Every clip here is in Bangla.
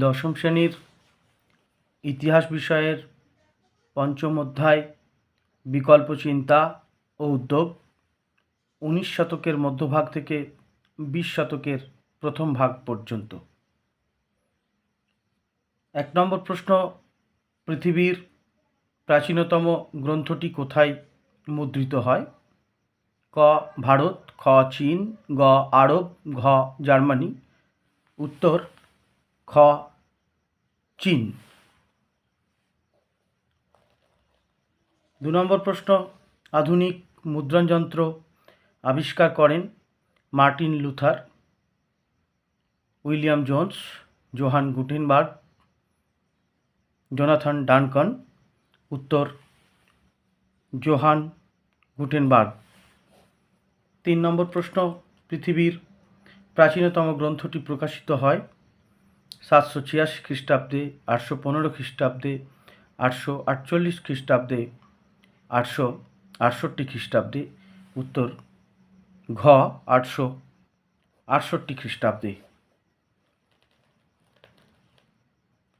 দশম শ্রেণীর ইতিহাস বিষয়ের পঞ্চম অধ্যায় বিকল্প চিন্তা ও উদ্যোগ 19 শতকের মধ্যভাগ থেকে 20 শতকের প্রথম ভাগ পর্যন্ত। 1 নম্বর প্রশ্ন, পৃথিবীর প্রাচীনতম গ্রন্থটি কোথায় মুদ্রিত হয়? ক ভারত, খ চীন, গ আরব, ঘ জার্মানি। উত্তর খ চীন। 2 নম্বর প্রশ্ন, আধুনিক মুদ্রণযন্ত্র আবিষ্কার করেন Martin Luther, William Jones, Johan Gutenberg, Jonathan Duncan. উত্তর জোহান গুটেনবার্গ। 3 নম্বর প্রশ্ন, পৃথিবীর প্রাচীনতম গ্রন্থটি প্রকাশিত হয় 786 খ্রিস্টাব্দে, 815 খ্রিস্টাব্দে, 848 খ্রিস্টাব্দে, 868 খ্রিস্টাব্দে। উত্তর ঘ 868 খ্রিস্টাব্দে।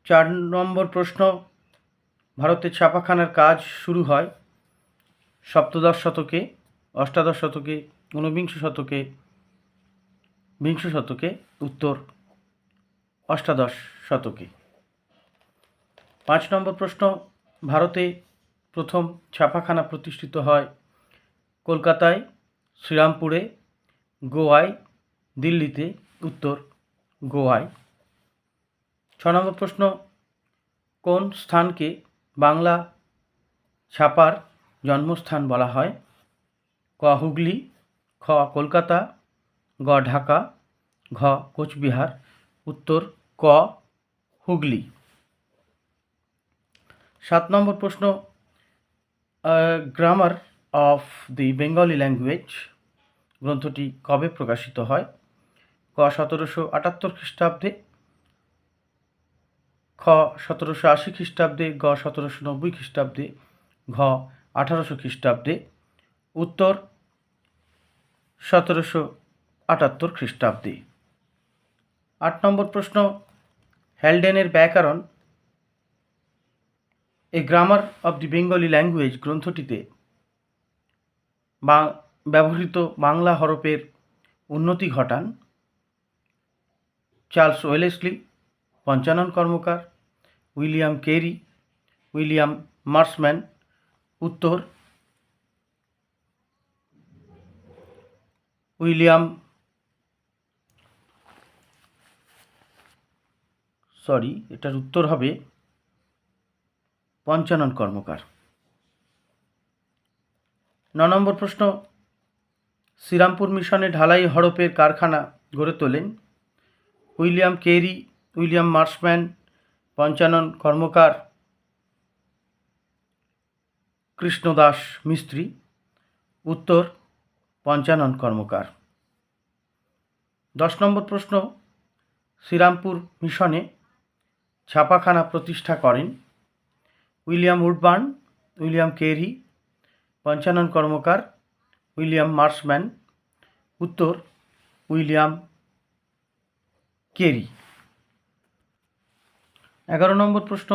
4 নম্বর প্রশ্ন, ভারতের ছাপাখানার কাজ শুরু হয় সপ্তদশ শতকে, অষ্টাদশ শতকে, ঊনবিংশ শতকে, বিংশ শতকে। উত্তর অষ্টাদশ শতকে। 5 নম্বর প্রশ্ন, ভারতে প্রথম ছাপাখানা প্রতিষ্ঠিত হয় কলকাতায়, শ্রীরামপুরে, গোয়ায়, দিল্লিতে। উত্তর গোয়ায়। 6 নম্বর প্রশ্ন, কোন স্থানকে বাংলা ছাপার জন্মস্থান বলা হয়? ক হুগলি, খ কলকাতা, গ ঢাকা, ঘ কোচবিহার। উত্তর ক হুগলি। 7 নম্বর প্রশ্ন, grammar of the Bengali language গ্রন্থটি কবে প্রকাশিত হয়? ক 1778 খ্রিস্টাব্দে, খ 1780 খ্রিস্টাব্দে, গ 1790 খ্রিস্টাব্দে, ঘ 1800 খ্রিস্টাব্দে। উত্তর 1778 খ্রিস্টাব্দে। 8 নম্বর প্রশ্ন, হ্যালডেনের ব্যাকরণ a grammar of the Bengali language গ্রন্থটিতে ব্যবহৃত বাংলা হরফের উন্নতি ঘটান Charles Wellesley, Panchanan Karmakar, William Carey, William Marshman. উত্তর এটার উত্তর হবে পঞ্চানন কর্মকার। 9 নম্বর প্রশ্ন, শ্রীরামপুর মিশনে ঢালাই হরফের কারখানা গড়ে তোলেন William Carey, William Marshman, Panchanan Karmakar, Krishnadas Mistri. উত্তর পঞ্চানন কর্মকার। 10 নম্বর প্রশ্ন, শ্রীরামপুর মিশনে ছাপাখানা প্রতিষ্ঠা করেন William Woodburn, William Carey, Panchanan Karmakar, William Marshman. উত্তর উইলিয়াম কেরি। 11 নম্বর প্রশ্ন,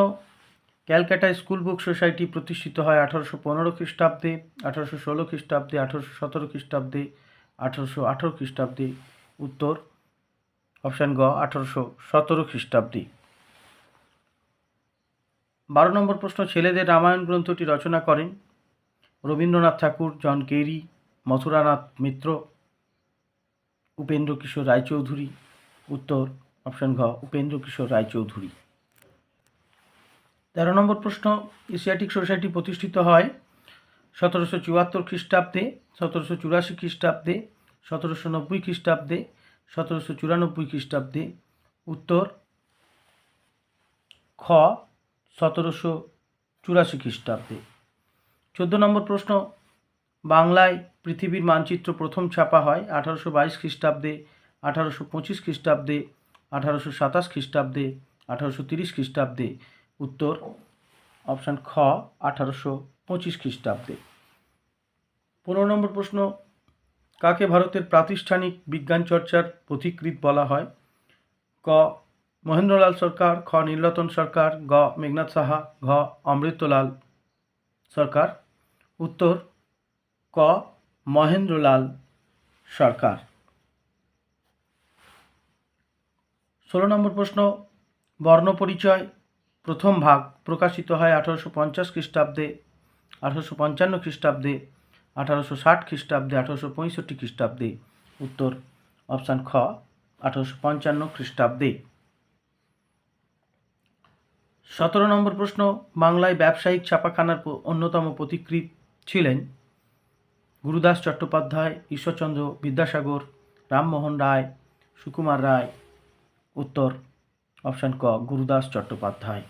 ক্যালকাটা স্কুল বুক সোসাইটি প্রতিষ্ঠিত হয় 1815 খ্রিস্টাব্দে, 1816 খ্রিস্টাব্দে, 1817 খ্রিস্টাব্দে, 1818 খ্রিস্টাব্দে। উত্তর অপশান গ 1817 খ্রিস্টাব্দে। 12 নম্বর প্রশ্ন, ছেলেদের রামায়ণ গ্রন্থটি রচনা করেন রবীন্দ্রনাথ ঠাকুর, জন কেরি, মথুরানাথ মিত্র, উপেন্দ্র কিশোর রায়চৌধুরী। উত্তর অপশান ঘ উপেন্দ্র কিশোর রায়চৌধুরী। 13 নম্বর প্রশ্ন, এশিয়াটিক সোসাইটি প্রতিষ্ঠিত হয় 1774 খ্রিস্টাব্দে, 1784 খ্রিস্টাব্দে, 1790 খ্রিস্টাব্দে, 1794 খ্রিস্টাব্দে। উত্তর খ 1784 খ্রিস্টাব্দে। 14 নম্বর প্রশ্ন, বাংলায় পৃথিবীর মানচিত্র প্রথম ছাপা হয় 1822 খ্রিস্টাব্দে, 1825 খ্রিস্টাব্দে, 1827 খ্রিস্টাব্দে, 1830 খ্রিস্টাব্দে। উত্তর অপশান খ 1825 খ্রিস্টাব্দে। 15 নম্বর প্রশ্ন, কাকে ভারতের প্রাতিষ্ঠানিক বিজ্ঞান চর্চার পথিকৃৎ বলা হয়? ক মহেন্দ্রলাল সরকার, খ নীলরতন সরকার, গ মেঘনাথ সাহা, ঘ অমৃতলাল সরকার। উত্তর ক মহেন্দ্রলাল সরকার। 16 নম্বর প্রশ্ন, বর্ণপরিচয় প্রথম ভাগ প্রকাশিত হয় 1850 খ্রিস্টাব্দে, 1855 খ্রিস্টাব্দে, 1860 খ্রিস্টাব্দে, 1865 খ্রিস্টাব্দে। উত্তর অপশান খ 1855 খ্রিস্টাব্দে। 17 নম্বর প্রশ্ন, বাংলায় ব্যবসায়িক ছাপাখানার অন্যতম পথিকৃৎ ছিলেন গুরুদাস চট্টোপাধ্যায়, ঈশ্বরচন্দ্র বিদ্যাসাগর, রামমোহন রায়, সুকুমার রায়। উত্তর অপশান ক গুরুদাস চট্টোপাধ্যায়।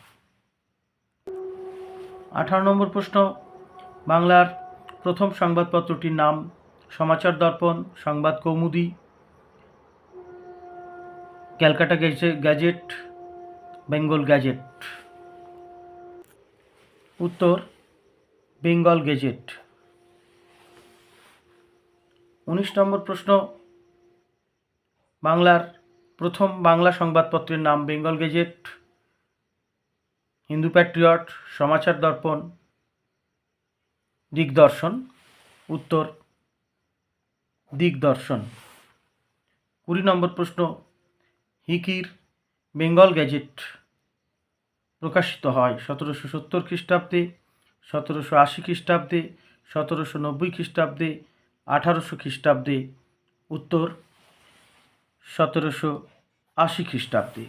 18 নম্বর প্রশ্ন, বাংলার প্রথম সংবাদপত্রটির নাম সমাচার দর্পণ, সংবাদ কৌমুদী, ক্যালকাটা গ্যাজেট, বেঙ্গল গ্যাজেট। উত্তর বেঙ্গল গেজেট। 19 নম্বর প্রশ্ন, বাংলার প্রথম বাংলা সংবাদপত্রের নাম বেঙ্গল গেজেট, হিন্দু প্যাট্রিয়ট, সমাচার দর্পণ, দিগদর্শন। উত্তর দিগদর্শন। 20 নম্বর প্রশ্ন, হিকির বেঙ্গল গেজেট প্রকাশিত হয় 1770 খ্রিস্টাব্দে, 1780 খ্রিস্টাব্দে, 1790 খ্রিস্টাব্দে, 1800 খ্রিস্টাব্দে। উত্তর 1780 খ্রিস্টাব্দে।